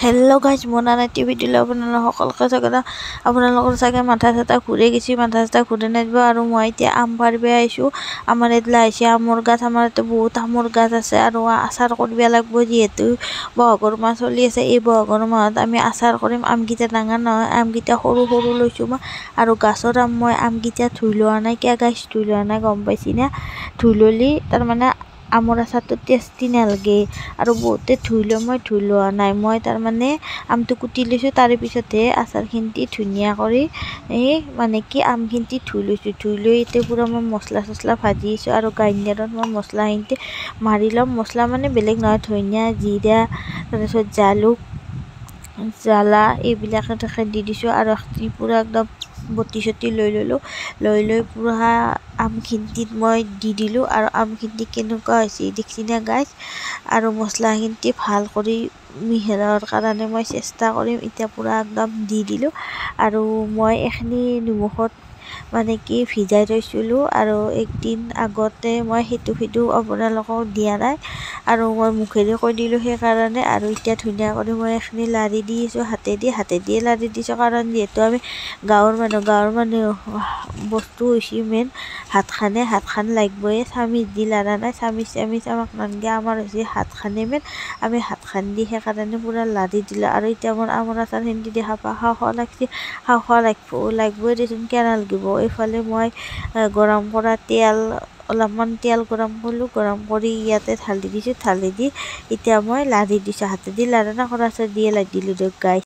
Hello' guys, মোৰ নানাইটি ভিডিঅ'লৈ আপোনালোক সকলোকে স্বাগতম। আপোনালোকৰ চাগে মাথা চাথা ঘূৰি গৈছে, মাথা চাথা ঘূৰি নাযাব। আৰু মই এতিয়া আম পাৰিব আহিছোঁ। আমাৰ এইফালে আহিছে আমৰ গাছ। আমাৰ ইয়াতে বহুত আমৰ গাছ আছে আৰু আচাৰ কৰিব লাগিব। যিহেতু বহাগৰ মাহ চলি আছে, এই বহাগৰ মাহত আমি আচাৰ কৰিম। আমকেইটা ডাঙৰ নহয়, আমকেইটা সৰু সৰু লৈছোঁ মই। আৰু গাছৰ আম মই আমকেইটা ধুই লোৱা নাই। কিয় গাছ ধুই লোৱা নাই গম পাইছি না? ধুই ল'লি তাৰমানে আমৰ আচাৰটো টেষ্টি নালাগে। আৰু বহুতে ধুই লয়, মই ধুই লোৱা নাই। মই তাৰমানে আমটো কুটি লৈছোঁ, তাৰে পিছতহে আচাৰখিনি ধুনীয়া কৰি মানে কি আমখিনি ধুই লৈছোঁ। ধুই লৈ এতিয়া পূৰা মই মছলা চছলা ভাজি আছোঁ আৰু গ্ৰাইণ্ডাৰত মই মছলাখিনি মাৰি ল'ম। মছলা মানে বেলেগ নহয়, ধনিয়া জিৰা তাৰপিছত জালুক জ্বালা এইবিলাকে দি দিছোঁ। আৰু পূৰা একদম বটি চটি লৈ ল'লোঁ। লৈ পূৰা আমখিনিত মই দি দিলোঁ। আৰু আমখিনি কেনেকুৱা হৈছে দেখিছি না গাইজ? আৰু মছলাখিনি ভাল কৰি মিহলোৱাৰ কাৰণে মই চেষ্টা কৰিম। এতিয়া পূৰা একদম দি দিলোঁ। আৰু মই এইখিনি নিমখত মানে কি ভিজাই থৈছিলোঁ আৰু একদিন আগতে মই সেইটো আপোনালোকক দিয়া নাই আৰু মই মুখেৰে কৈ দিলোঁ সেইকাৰণে। আৰু এতিয়া ধুনীয়া কৰি মই এইখিনি লাৰি দি আছোঁ হাতেদিয়ে লাৰি দিছোঁ। কাৰণ যিহেতু আমি গাঁৱৰ মানুহ বস্তু হৈছে মেইন হাত খান লাগিবই। চামিচ দি লাৰা নাই, চামিচ আমাক নালাগে, আমাৰ হৈছে হাত খানে মেইন। আমি হাত খান দি সেইকাৰণে পূৰা লাৰি দিলোঁ। আৰু এতিয়া মোৰ আমৰ আচাৰখিনি দেখা পাওঁ খাওঁ লাগছি, খাওঁ লাগিবই দেচোন, কিয় নালাগিব। এইফালে মই গৰম কৰা অলপমান তেল গৰম কৰিলোঁ, গৰম কৰি ইয়াতে ঢালি দিছোঁ। ঢালি দি এতিয়া মই লাৰি দিছোঁ, হাতেদি লাৰা নাই, খৰাচা দিয়ে লাৰি দিলোঁ দিয়ক গাইজ।